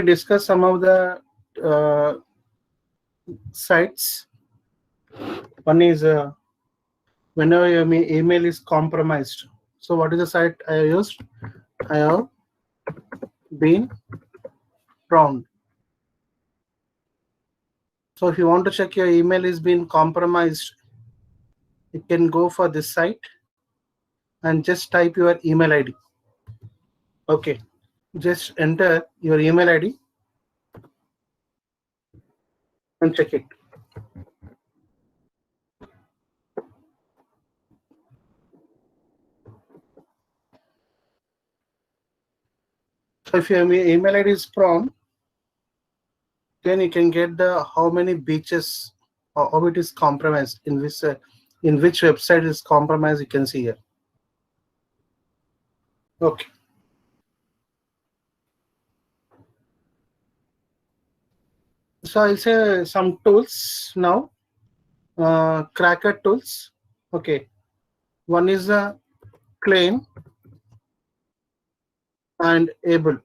discuss some of the sites. One is whenever your email is compromised. So what is the site I have used? I have been prompt. So if you want to check your email is being compromised, you can go for this site and just type your email ID. Okay, just enter your email ID and check it. So if your email ID is prompt, then you can get the how many beaches or how it is compromised, in which website is compromised, you can see here. Okay. So I'll say some tools now. Cracker tools. Okay. One is the claim and able.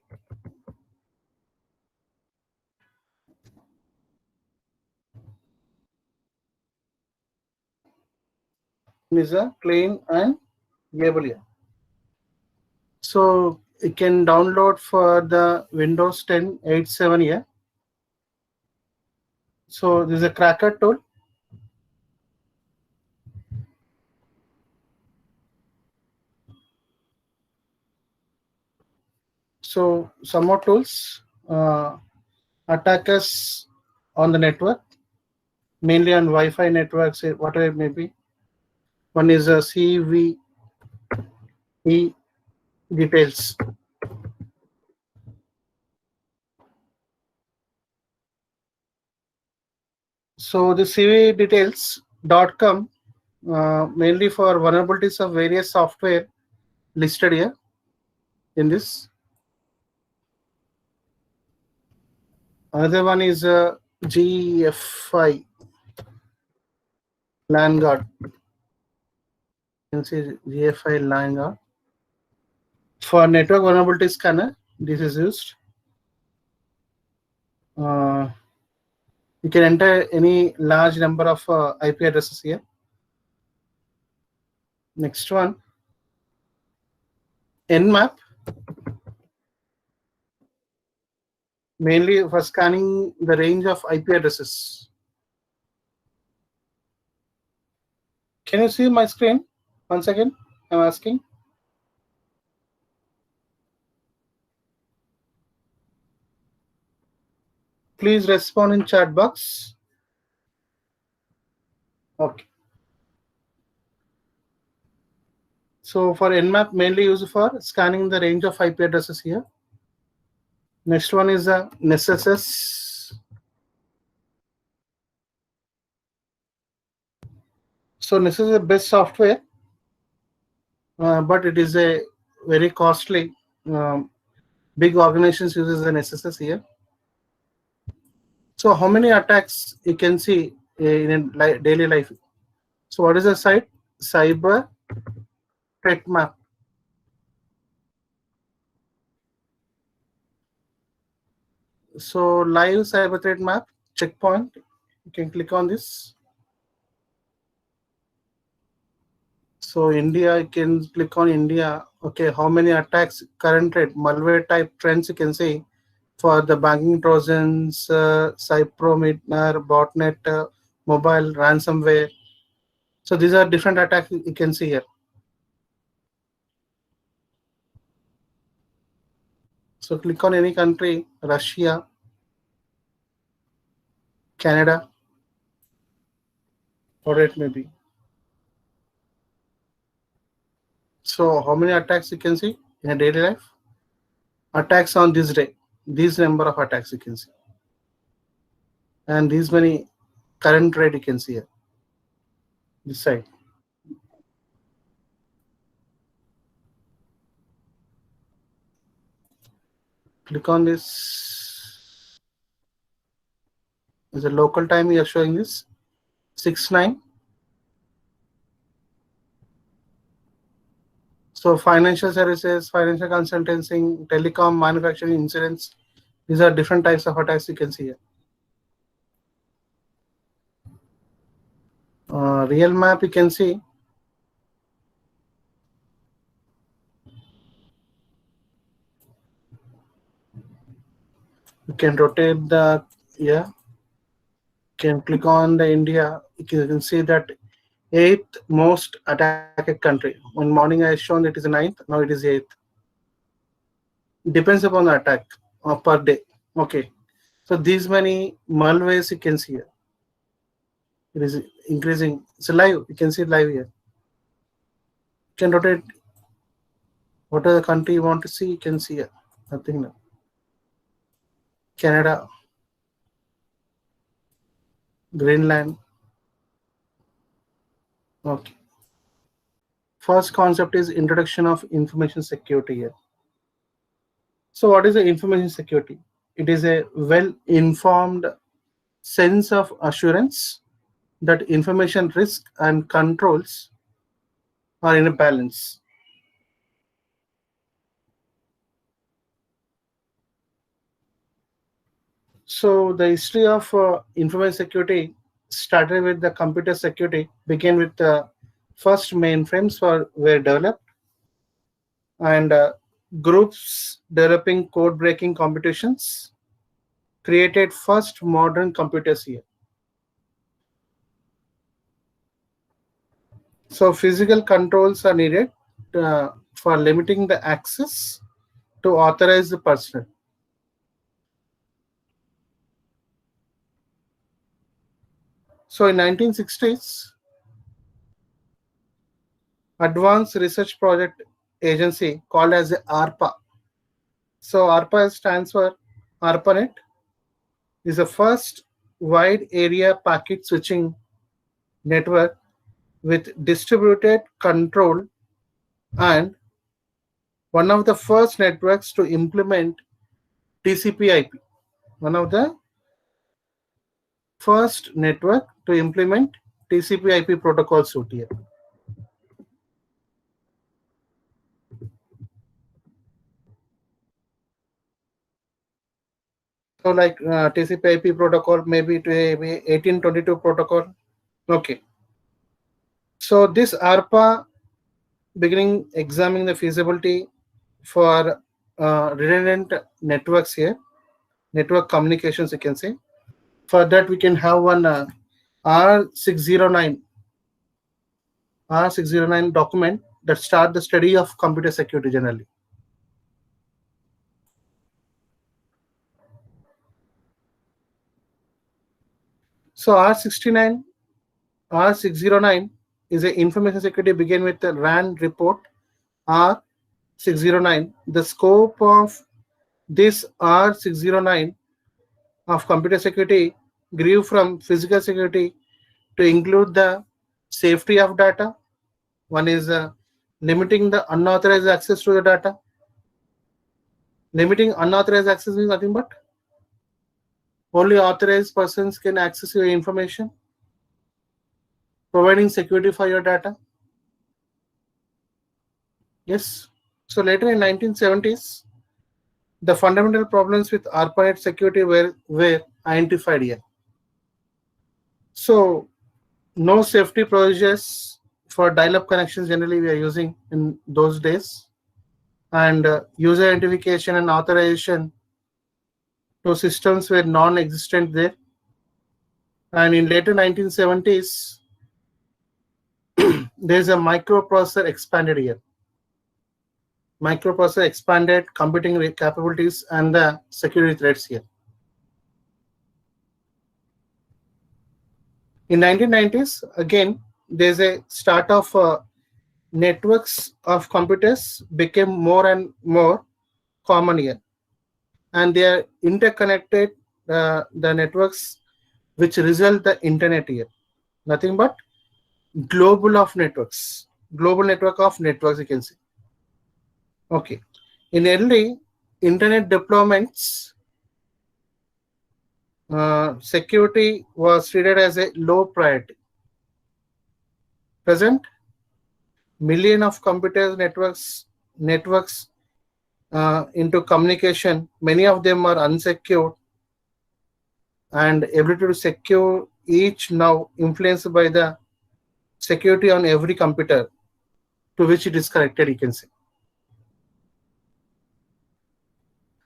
Is a claim and able here. So you can download for the Windows 10 8.7 here. So this is a cracker tool. So some more tools. Attackers on the network, mainly on Wi-Fi networks, whatever it may be. One is a CVE details. So the CVE details.com mainly for vulnerabilities of various software listed here in this. Another one is GFI LAN guard. You can see GFI LAN guard. For network vulnerability scanner, this is used. You can enter any large number of IP addresses here. Next one, Nmap, mainly for scanning the range of IP addresses. Can you see my screen? Once again, I'm asking. Please respond in chat box. Okay. So for Nmap, mainly used for scanning the range of IP addresses here. Next one is Nessus. So Nessus is the best software, but it is a very costly. Big organizations uses the Nessus here. So how many attacks you can see in daily life? So what is the site? Cyber Threat Map. So live cyber threat map, checkpoint. You can click on this. So India, you can click on India. Okay, how many attacks, current rate, malware type trends you can see for the banking trojans, cybercriminal, botnet, mobile ransomware. So these are different attacks you can see here. So click on any country, Russia, Canada, or it may be. So how many attacks you can see in a daily life? Attacks on this day, these number of attacks you can see. And these many current rate you can see here, this side. Click on this. Is a local time we are showing this 6/9. So financial services, financial consulting, telecom, manufacturing, insurance, These are different types of attacks you can see here. Real map you can see. You can rotate the, yeah, can click on the India. You can see that 8th most attacked country. One morning I shown it is 9th, now it is 8th. Depends upon the attack per day. Okay. So these many malwares you can see here. It is increasing. It's live. You can see live here. You can rotate whatever the country you want to see. You can see here. Nothing now. Canada, Greenland. Okay. First concept is introduction of information security here. So what is the information security? It is a well-informed sense of assurance that information risk and controls are in a balance. So the history of information security started with the computer security, began with the first mainframes were developed, and groups developing code breaking computations created first modern computers here. So physical controls are needed for limiting the access to authorize the personnel. So in 1960s, Advanced Research Project Agency called as the ARPA. So ARPA stands for ARPANET, is the first wide area packet switching network with distributed control and one of the first networks to implement TCP/IP. One of the first network to implement TCP/IP protocol suite here. So like TCP/IP protocol, maybe to 1822 protocol. Okay. So this ARPA beginning examining the feasibility for redundant networks here, network communications you can say. For that we can have one R609 document that start the study of computer security generally. So R609 is a information security begin with the RAND report R609. The scope of this R609 of computer security grew from physical security to include the safety of data. One is limiting the unauthorized access to the data. Limiting unauthorized access means nothing but only authorized persons can access your information. Providing security for your data. Yes. So later in 1970s, the fundamental problems with ARPANET security were identified here. So no safety procedures for dial-up connections generally we are using in those days, and user identification and authorization to systems were non-existent there. And in later 1970s, there's a microprocessor expanded here. Microprocessor expanded computing capabilities and the security threats here. In 1990s, again, there's a start of networks of computers became more and more common here. And they are interconnected, the networks which result the internet here. Nothing but global of networks. Global network of networks you can see. Okay. In early internet deployments, security was treated as a low priority. Present, million of computers networks into communication. Many of them are unsecured, and ability to secure each now influenced by the security on every computer to which it is connected, you can say.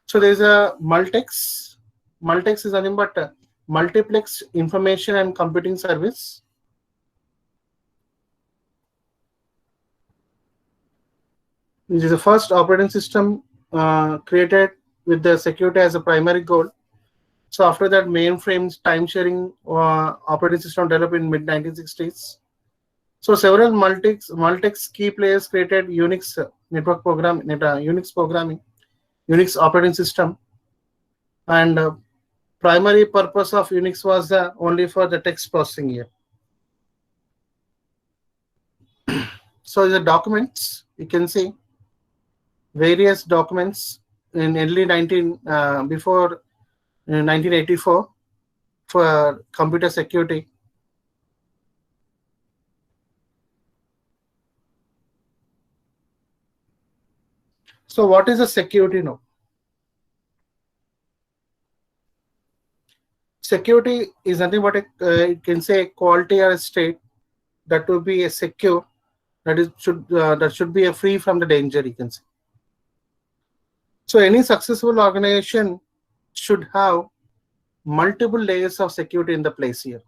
So there is a Multex. Multex is nothing but multiplex information and computing service. This is the first operating system created with the security as a primary goal. So after that, mainframes, time sharing operating system developed in mid 1960s. So several Multex key players created Unix network program, Unix programming, Unix operating system, and primary purpose of Unix was only for the text processing here. So the documents, you can see various documents in early 1984 for computer security. So what is the security now? Security is nothing but you can say quality or a state that will be a secure, that should be a free from the danger, you can say. So any successful organization should have multiple layers of security in the place here.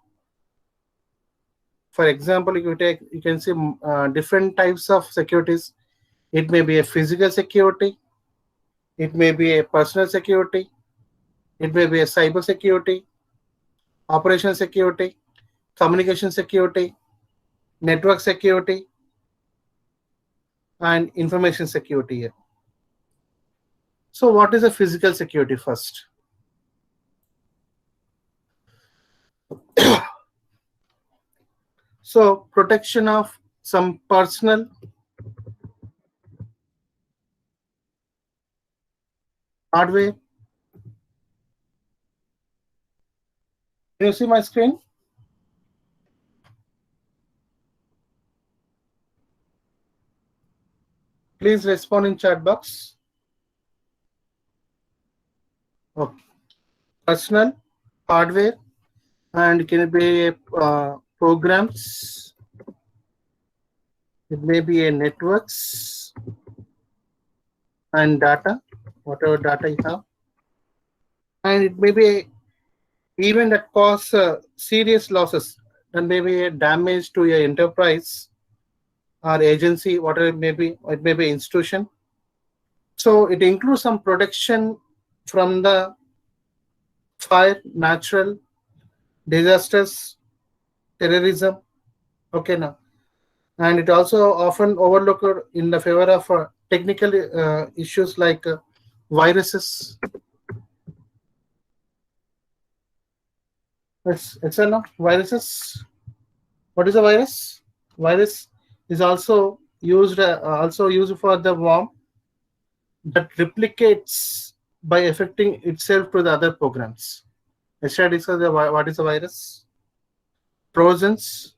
For example, if you take, you can see different types of securities. It may be a physical security, it may be a personal security, it may be a cyber security, operational security, communication security, network security, and information security here. So what is a physical security first? So protection of some personal hardware. Can you see my screen? Please respond in chat box. Okay. Personal hardware, and can it be programs? It may be a networks and data, whatever data you have, and it may be a event that cause serious losses, and maybe a damage to your enterprise or agency, whatever it may be, or it may be institution. So it includes some protection from the fire, natural disasters, terrorism. Okay, now, and it also often overlooked in the favor of technical issues like viruses. It's a no viruses. What is a virus? Virus is also used for the worm that replicates by affecting itself to the other programs. Yesterday I discussed what is a virus. Trojans.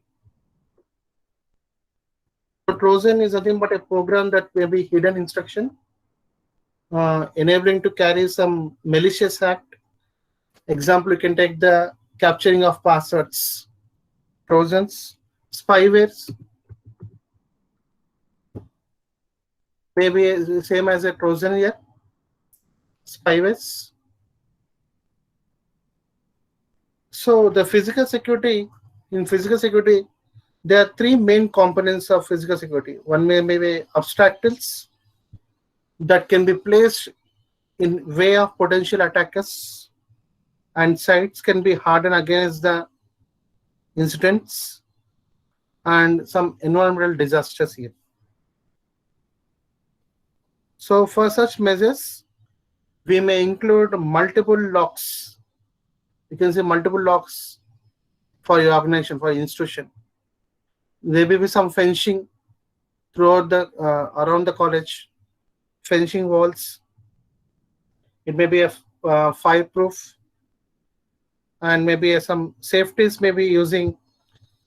So Trojan is nothing but a program that may be hidden instruction, enabling to carry some malicious act. Example, you can take the capturing of passwords. Trojans, spywares, maybe same as a Trojan here. Spywares. So the physical security, in physical security, there are three main components of physical security. One may be obstacles that can be placed in way of potential attackers, and sites can be hardened against the incidents and some environmental disasters here. So for such measures, we may include multiple locks. You can say multiple locks for your organization, for your institution. There may be some fencing throughout the around the college, fencing walls. It may be a fireproof, and maybe some safeties may be using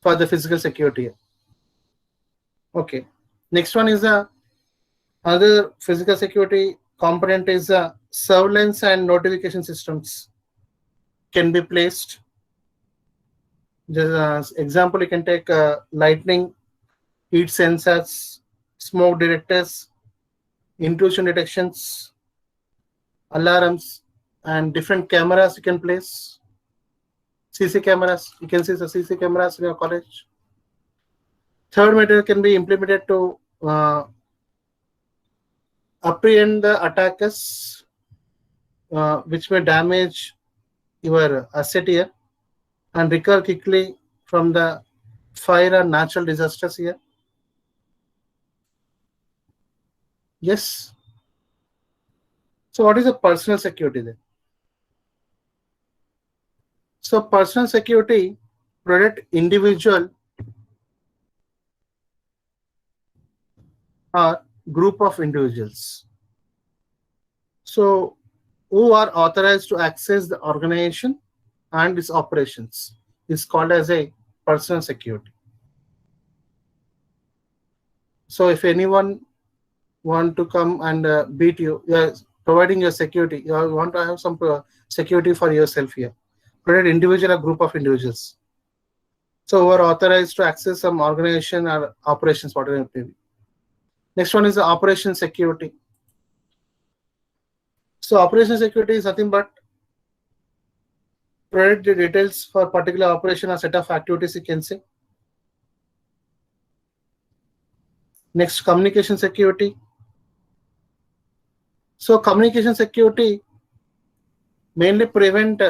for the physical security. Okay. Next one is the other physical security component is surveillance and notification systems can be placed. Just as example, you can take lightning, heat sensors, smoke detectors, intrusion detections, alarms, and different cameras you can place. CC cameras, you can see the CC cameras in your college. Third method can be implemented to apprehend the attackers, which may damage your asset here and recover quickly from the fire and natural disasters here. Yes. So what is the personal security then? So personal security protect individual or group of individuals. So who are authorized to access the organization and its operations is called as a personal security. So if anyone want to come and beat you, you are providing your security. You want to have some security for yourself here. Protect individual or group of individuals. So who are authorized to access some organization or operations, whatever it may be. Next one is the operation security. So operation security is nothing but protect the details for particular operation or set of activities, you can say. Next, communication security. So communication security mainly prevent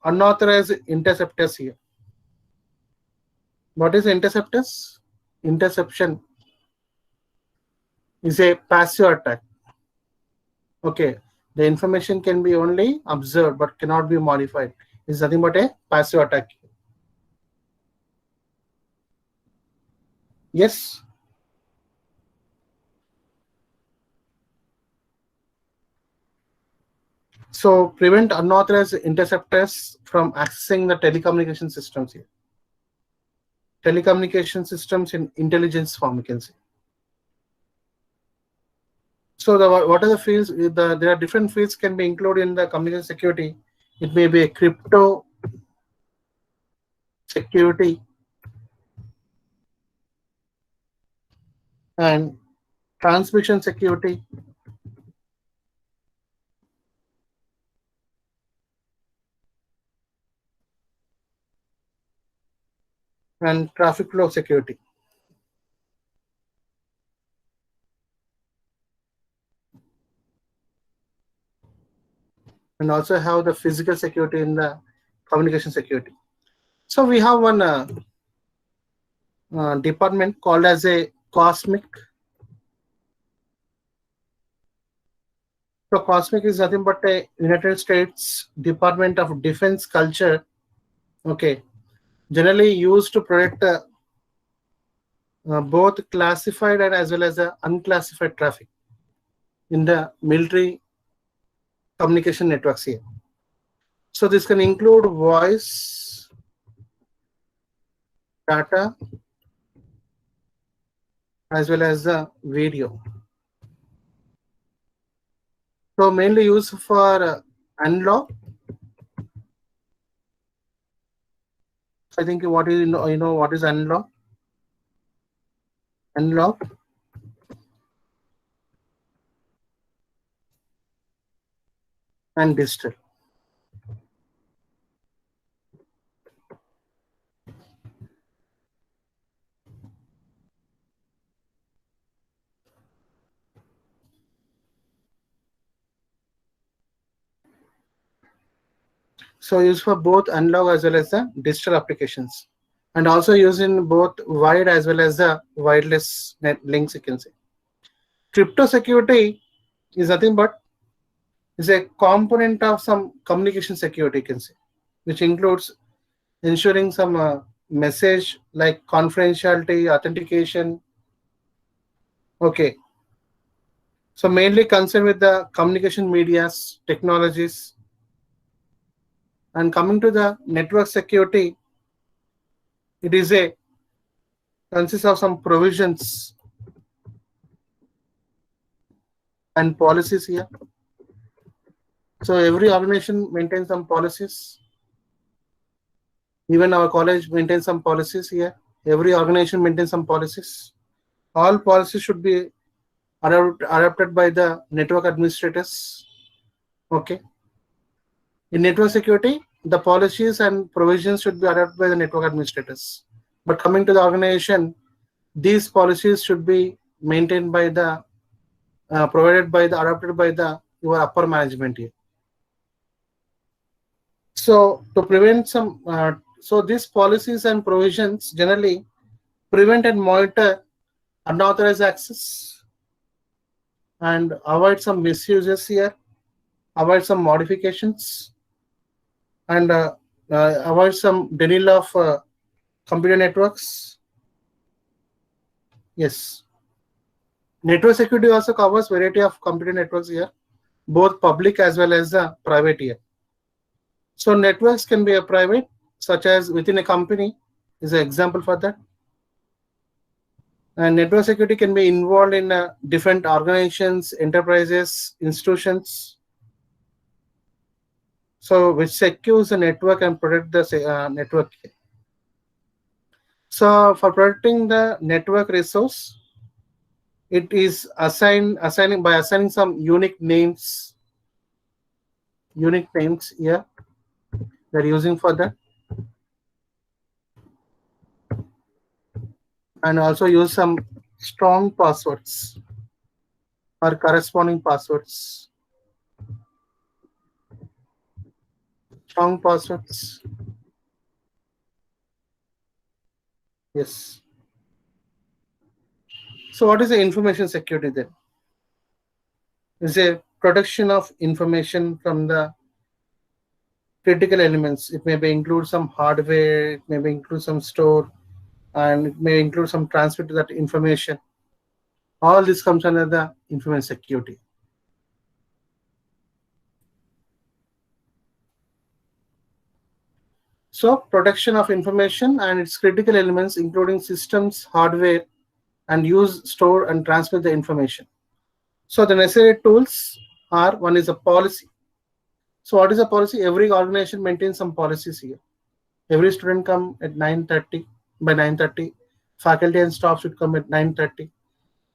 unauthorized interceptors here. What is interceptors? Interception is a passive attack. Okay, the information can be only observed but cannot be modified. It's nothing but a passive attack. Yes. So prevent unauthorized interceptors from accessing the telecommunication systems here. Telecommunication systems in intelligence form, you can say. So what are the fields? There are different fields can be included in the communication security. It may be a crypto security and transmission security and traffic flow security. And also have the physical security in the communication security. So we have one department called as a COSMIC. So COSMIC is nothing but a United States Department of Defense culture. Okay, generally used to protect both classified and as well as unclassified traffic in the military communication networks here. So this can include voice, data, as well as the video. So mainly used for analog. I think what is you know what is analog? Analog and digital. So used for both analog as well as the digital applications, and also used in both wired as well as the wireless net links, you can say. Crypto security is nothing but is a component of some communication security, you can say, which includes ensuring some message like confidentiality, authentication. Okay. So mainly concerned with the communication medias, technologies, and coming to the network security, it is a consists of some provisions and policies here. So every organization maintains some policies. Even our college maintains some policies here. Every organization maintains some policies. All policies should be adopted by the network administrators. Okay. In network security, the policies and provisions should be adopted by the network administrators. But coming to the organization, these policies should be maintained by the provided by the adopted by the your upper management here. So to prevent some, so these policies and provisions generally prevent and monitor unauthorized access and avoid some misuses here, avoid some modifications, and avoid some denial of computer networks. Yes. Network security also covers variety of computer networks here, both public as well as the private here. So networks can be a private, such as within a company is an example for that. And network security can be involved in different organizations, enterprises, institutions. So which secures the network and protect the network. So for protecting the network resource, it is assigning some unique names here they're using for that, and also use some strong passwords or corresponding passwords. Strong passwords. Yes. So what is the information security then? It's a protection of information from the critical elements. It may include some hardware, it may include some store, and it may include some transfer to that information. All this comes under the information security. So protection of information and its critical elements, including systems, hardware, and use, store, and transmit the information. So the necessary tools are, one is a policy. So what is a policy? Every organization maintains some policies here. Every student come at 9:30. By 9:30, faculty and staff should come at 9:30.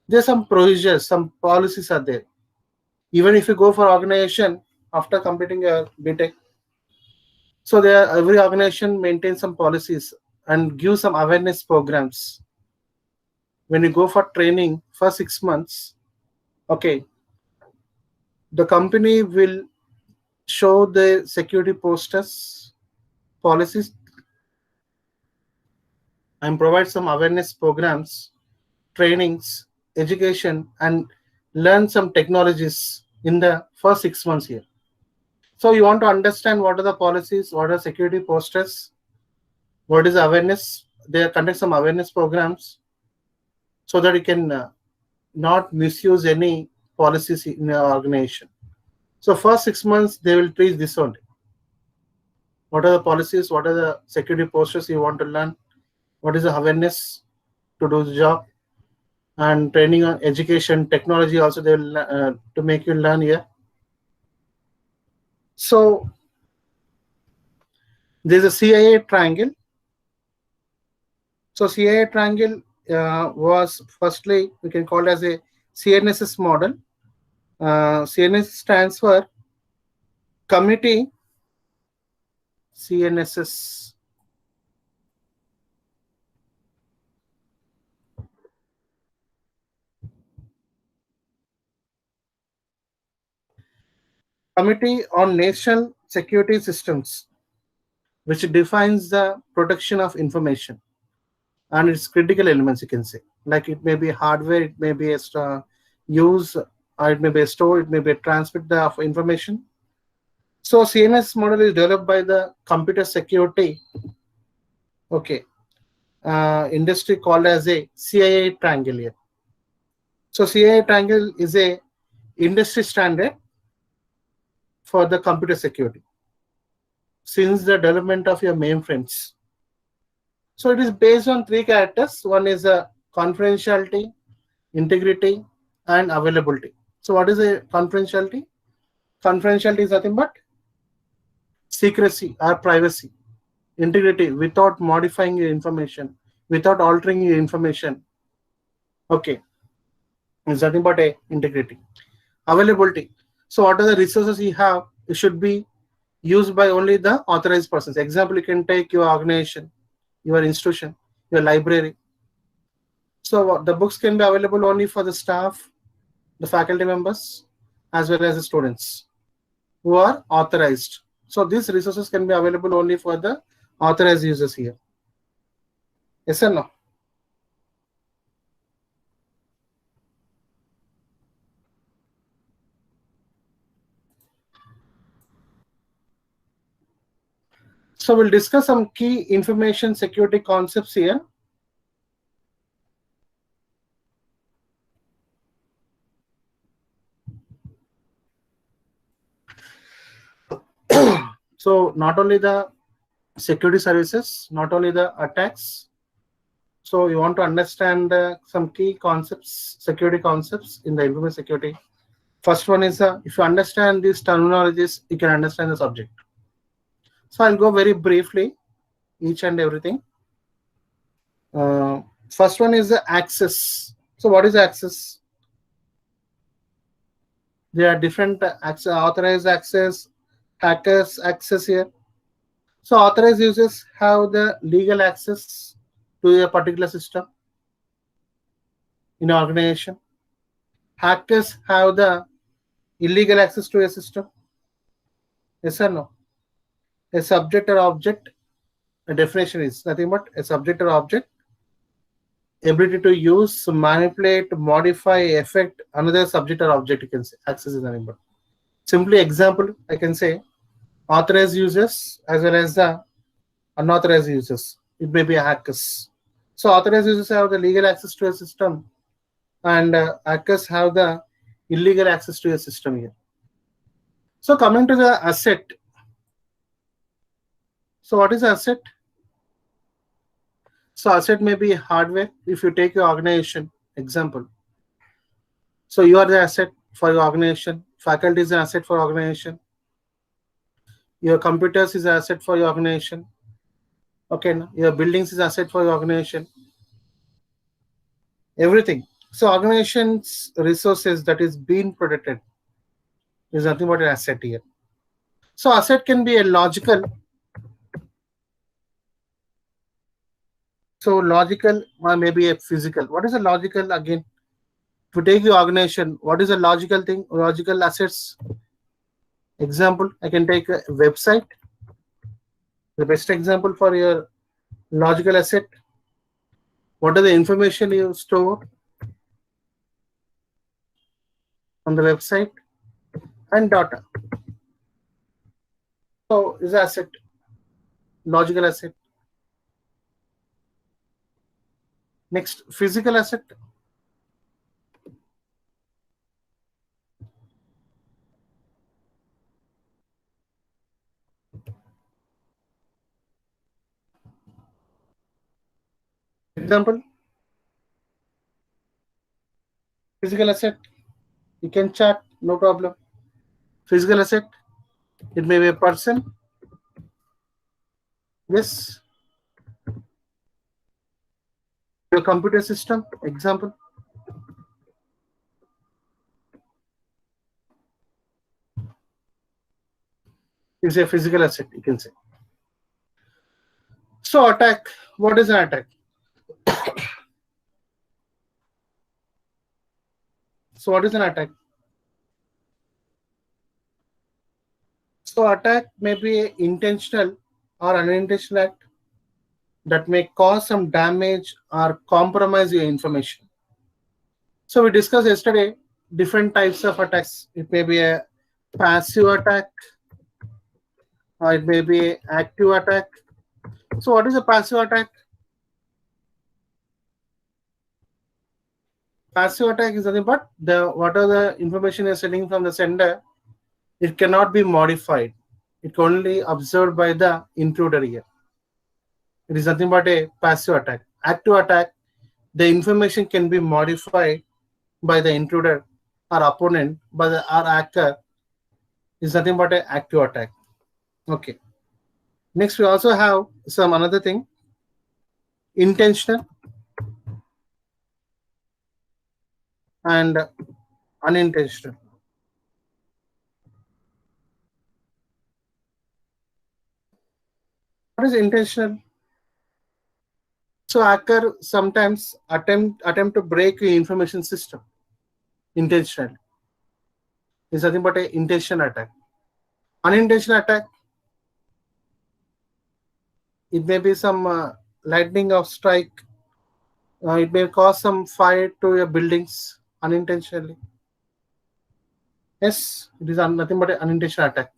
There are some procedures, some policies are there. Even if you go for organization after completing your BTech, so every organization maintains some policies and give some awareness programs. When you go for training for 6 months, okay, the company will show the security posters, policies, and provide some awareness programs, trainings, education, and learn some technologies in the first 6 months here. So you want to understand what are the policies, what are security posters, what is awareness. They conduct some awareness programs so that you can not misuse any policies in your organization. So first 6 months, they will teach this only. What are the policies? What are the security posters you want to learn? What is the awareness to do the job? And training on education, technology also they will to make you learn here. So there's a CIA triangle. So CIA triangle was firstly, we can call it as a CNSS model. CNSS stands for Committee CNSS. Committee on National Security Systems, which defines the protection of information and its critical elements, you can say. Like it may be hardware, it may be a use, or it may be a store, it may be a transmit of information. So CNS model is developed by the computer security, okay, industry called as a CIA triangle here. So CIA triangle is a industry standard for the computer security since the development of your mainframes. So it is based on 3 characters. One is a confidentiality, integrity, and availability. So what is a confidentiality? Confidentiality is nothing but secrecy or privacy, integrity without modifying your information, without altering your information. Okay, it's nothing but a integrity. Availability. So what are the resources you have? It should be used by only the authorized persons. Example, you can take your organization, your institution, your library. So the books can be available only for the staff, the faculty members, as well as the students who are authorized. So these resources can be available only for the authorized users here. Yes or no? So we'll discuss some key information security concepts here. So not only the security services, not only the attacks. So you want to understand some key concepts, security concepts in the information security. First one is if you understand these terminologies, you can understand the subject. So I'll go very briefly each and everything. First one is the access. So what is access? There are different authorized access, hackers access here. So authorized users have the legal access to a particular system in an organization. Hackers have the illegal access to a system. Yes or no? A subject or object, a definition is nothing but a subject or object, ability to use, manipulate, modify, affect another subject or object, you can say. Access is nothing but. Simply example, I can say authorized users as well as the unauthorized users. It may be hackers. So authorized users have the legal access to a system, and hackers have the illegal access to a system here. So coming to the asset. So what is asset? So asset may be hardware. If you take your organization example, so you are the asset for your organization. Faculty is an asset for organization. Your computers is an asset for your organization. Okay, no? Your buildings is asset for your organization. Everything. So organization's resources that is being protected is nothing but an asset here. So asset can be a logical. So logical or maybe a physical. What is a logical again? To take the organization, what is a logical thing? Logical assets. Example, I can take a website. The best example for your logical asset. What are the information you store on the website and data? So is asset, logical asset. Next, physical asset. Example, physical asset, you can chat, no problem. Physical asset, it may be a person. Yes. Your computer system, example. Is a physical asset, you can say. So attack, what is an attack? So what is an attack? So attack may be intentional or unintentional act that may cause some damage or compromise your information. So we discussed yesterday different types of attacks. It may be a passive attack or it may be an active attack. So what is a passive attack? Passive attack is nothing but whatever the information is sending from the sender, it cannot be modified. It can only observed by the intruder here. It is nothing but a passive attack. Active attack, the information can be modified by the intruder or opponent by the or hacker is nothing but an active attack. Okay. Next, we also have some another thing, intentional and unintentional. What is intentional? So hacker sometimes attempt to break the information system intentionally. It's nothing but an intentional attack. Unintentional attack, it may be some lightning of strike. It may cause some fire to your buildings unintentionally. Yes, it is nothing but an unintentional attack.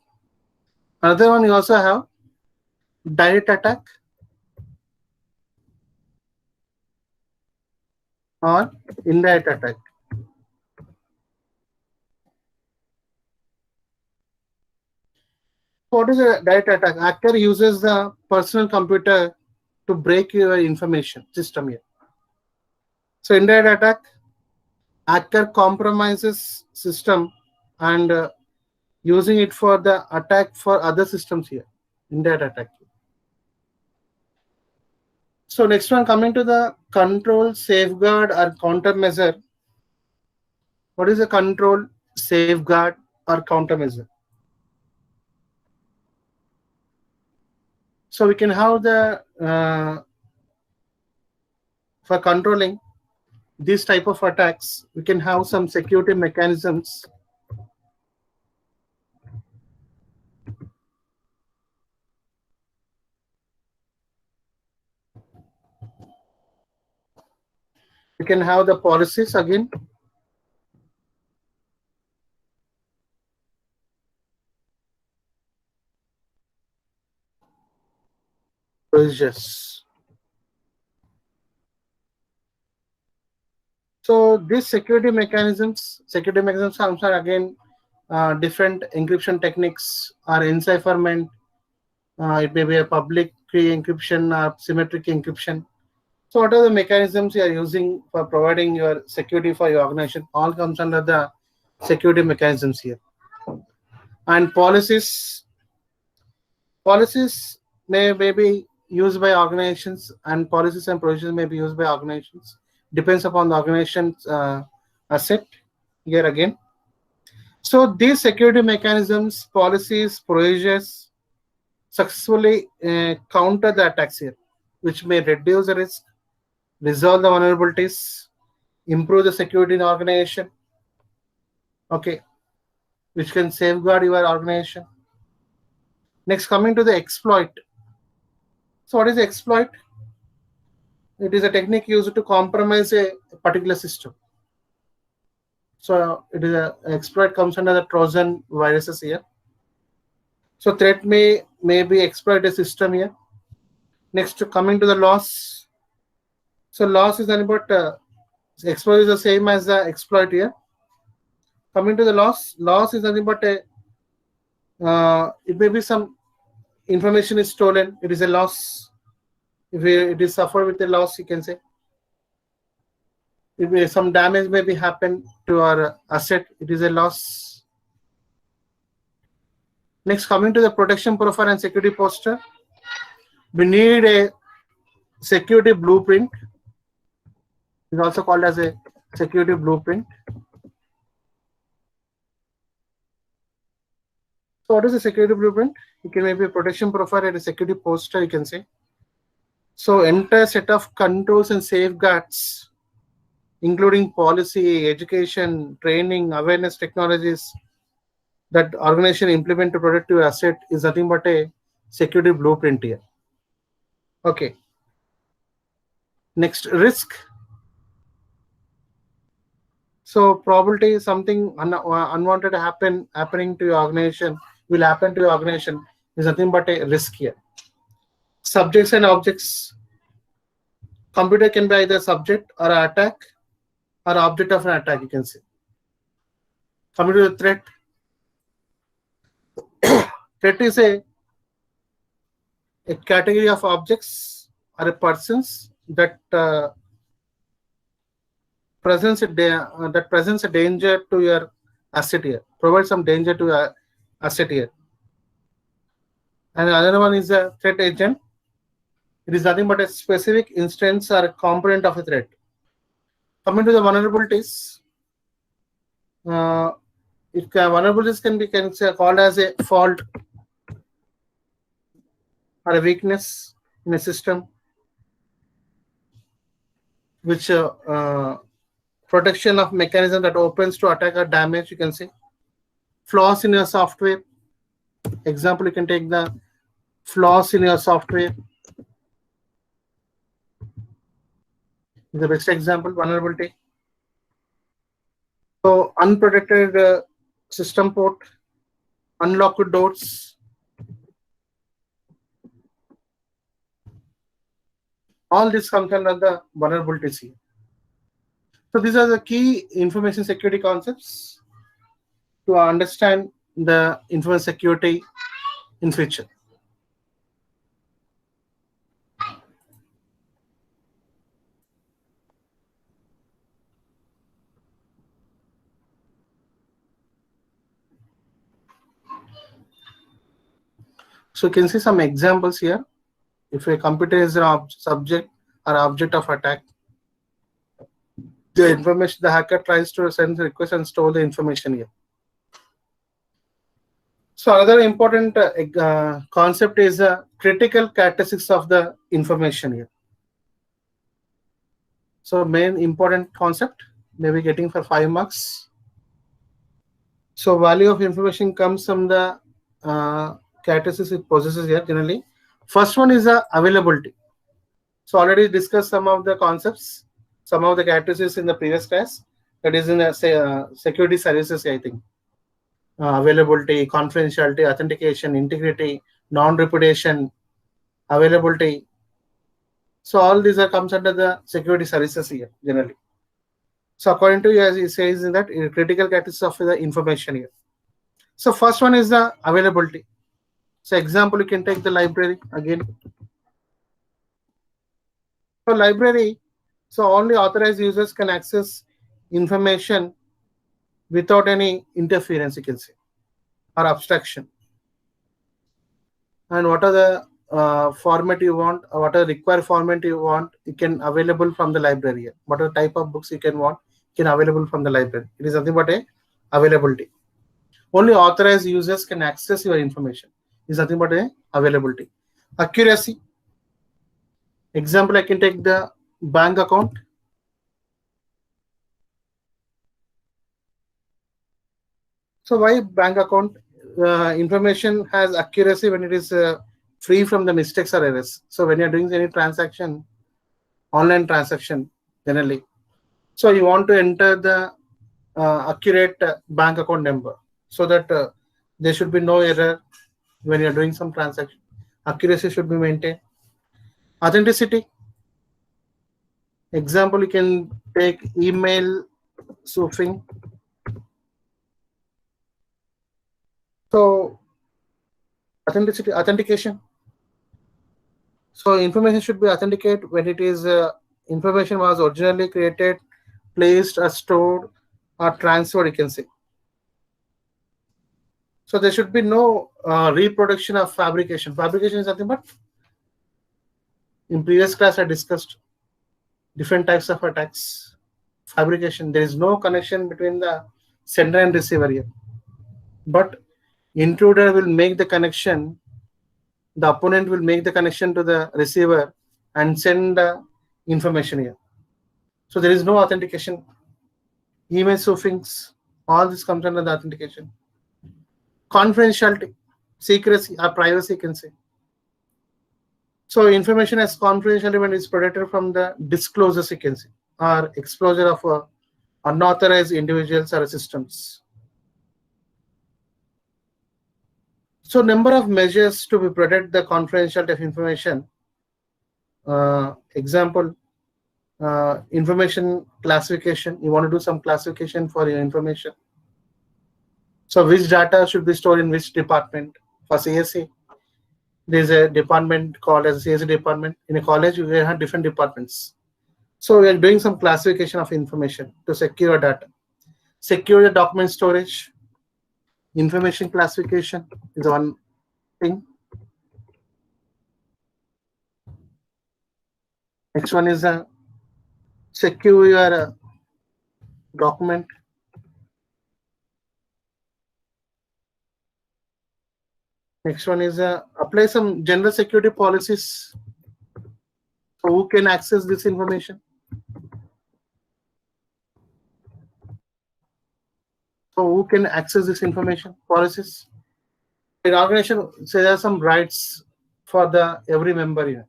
Another one you also have direct attack or indirect attack. What is a direct attack? Hacker uses the personal computer to break your information system here. So indirect attack, hacker compromises system and using it for the attack for other systems here. Indirect attack. So next one, coming to the control, safeguard or countermeasure. What is a control, safeguard or countermeasure? So we can have the for controlling this type of attacks, we can have some security mechanisms. We can have the policies again. Procedures. So these security mechanisms are again different encryption techniques or encipherment. It may be a public key encryption or symmetric encryption. So what are the mechanisms you are using for providing your security for your organization? All comes under the security mechanisms here. And policies may be used by organizations, and policies and procedures may be used by organizations. Depends upon the organization's asset here again. So these security mechanisms, policies, procedures successfully counter the attacks here, which may reduce the risk, resolve the vulnerabilities, improve the security in the organization. Okay, which can safeguard your organization. Next, coming to the exploit. So what is the exploit? It is a technique used to compromise a particular system. So it is a exploit comes under the Trojan viruses here. So threat may be exploit a system here. Next, coming to the loss. So loss is nothing but exploit is the same as the exploit here. Coming to the loss is nothing but a it may be some information is stolen. It is a loss. If it is suffered with a loss, you can say. It may, some damage may be happen to our asset. It is a loss. Next, coming to the protection profile and security posture, we need a security blueprint. It's also called as a security blueprint. So what is a security blueprint? It can maybe a protection profile and a security posture, you can say. So entire set of controls and safeguards, including policy, education, training, awareness technologies that organization implement to protect your asset is nothing but a security blueprint here. Okay. Next, risk. So probability is something unwanted happening to your organization will happen to your organization is nothing but a risk here. Subjects and objects. Computer can be either subject or an attack or object of an attack, you can say. Coming to the threat. Threat is a category of objects or a persons that presents a danger to your asset here. Provide some danger to asset here. And another one is a threat agent. It is nothing but a specific instance or a component of a threat. Coming to the vulnerabilities, vulnerabilities can be called as a fault or a weakness in a system, which protection of mechanism that opens to attack or damage. You can see flaws in your software. Example, you can take the flaws in your software. The best example, vulnerability. So unprotected system port, unlocked doors, all this comes under the vulnerabilities here. So these are the key information security concepts to understand the information security in future. So you can see some examples here. If a computer is an subject or object of attack, the information, the hacker tries to send the request and store the information here. So another important concept is critical characteristics of the information here. So main important concept, maybe getting for 5 marks. So value of information comes from the characteristics it possesses here generally. First one is availability. So already discussed some of the concepts, some of the characteristics in the previous class. That is in the security services, I think. Availability, confidentiality, authentication, integrity, non-repudiation, availability. So all these comes under the security services here generally. So according to you, as it says in that critical characteristics of the information here. So first one is the availability. So example, you can take the library again. So library, so only authorized users can access information without any interference, you can say, or abstraction. And what are the format you want, or what are the required format you want, you can available from the library. What are the type of books you can want, you can available from the library. It is nothing but a availability. Only authorized users can access your information. It is nothing but a availability. Accuracy. Example, I can take the bank account. So why bank account? Information has accuracy when it is free from the mistakes or errors. So when you're doing any transaction, online transaction generally, so you want to enter the accurate bank account number so that there should be no error when you're doing some transaction. Accuracy should be maintained. Authenticity. Example, you can take email spoofing. So authenticity, authentication. So information should be authenticated when it is information was originally created, placed, or stored, or transferred, you can say. So there should be no reproduction of fabrication. Fabrication is nothing but, in previous class I discussed different types of attacks. Fabrication, there is no connection between the sender and receiver here. But intruder will make the connection, the opponent will make the connection to the receiver and send information here. So there is no authentication. Email spoofings, all this comes under the authentication. Confidentiality, secrecy or privacy, you can say. So information as confidentiality when it's protected from the disclosures, you can say, or exposure of unauthorized individuals or systems. So number of measures to protect the confidentiality of information. Example, information classification. You want to do some classification for your information. So which data should be stored in which department? For CSE, there is a department called as a CSE department. In a college, you have different departments. So we are doing some classification of information to secure data. Secure the document storage. Information classification is one thing. Next one is secure your document. Next one is apply some general security policies. So who can access this information? So who can access this information? Policies. In organization, so there are some rights for the every member here.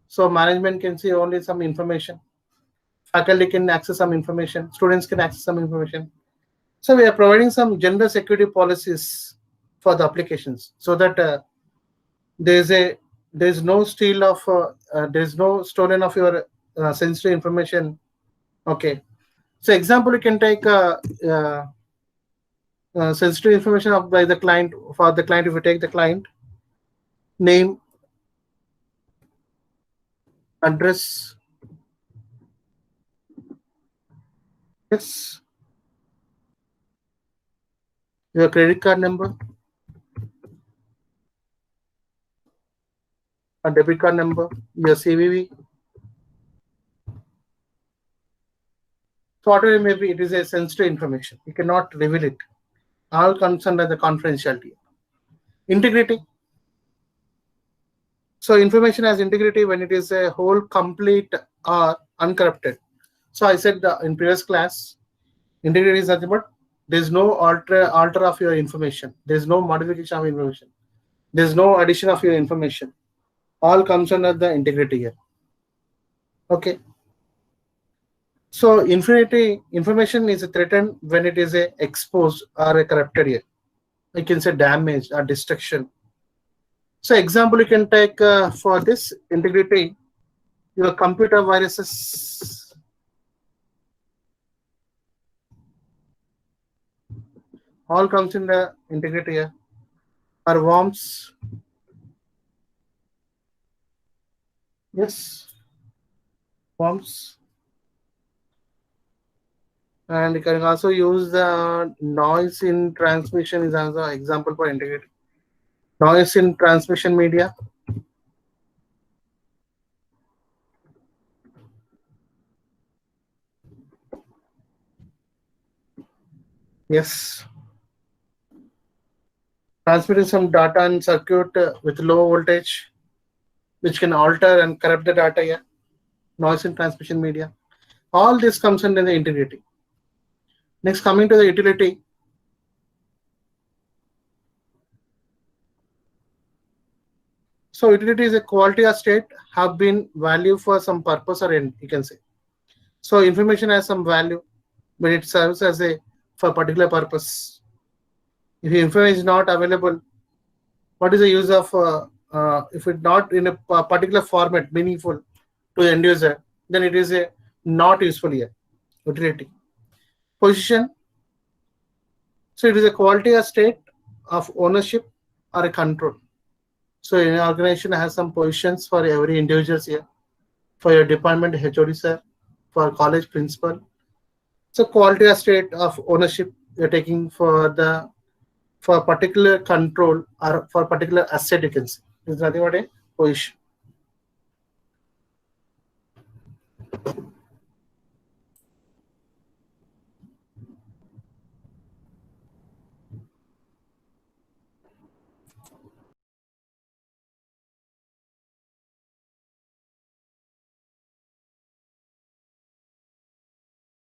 So management can see only some information. Faculty can access some information. Students can access some information. So we are providing some general security policies for the applications, so that there's no steal of there's no stolen of your sensitive information. Okay. So example, you can take sensitive information of by the client. For the client, if you take the client name, address, yes, your credit card number, a debit card number, your CVV. So whatever it may be, it is a sensitive information. You cannot reveal it. All concerned as the confidentiality. Integrity. So information has integrity when it is a whole, complete, or uncorrupted. So I said in previous class, integrity is nothing but there's no alter of your information. There's no modification of information. There's no addition of your information. All comes under the integrity here. Okay. So information is threatened when it is exposed or a corrupted here. You can say damage or destruction. So example you can take for this integrity, your computer viruses, all comes in the integrity here, or worms. Yes, worms. And you can also use the noise in transmission is another example for integrity. Noise in transmission media. Yes. Transmitting some data and circuit with low voltage, which can alter and corrupt the data here. Noise in transmission media. All this comes under the integrity. Next, coming to the utility. So utility is a quality or state have been value for some purpose or end, you can say. So information has some value when it serves as a for a particular purpose. If information is not available, what is the use of if it's not in a particular format meaningful to the end user, then it is a not useful here. Utility. Position. So it is a quality or state of ownership or a control. So an organization has some positions for every individual here, for your department HOD sir, for college principal. So quality or state of ownership you're taking for particular control or for particular asset, you can see. Is nothing but a position.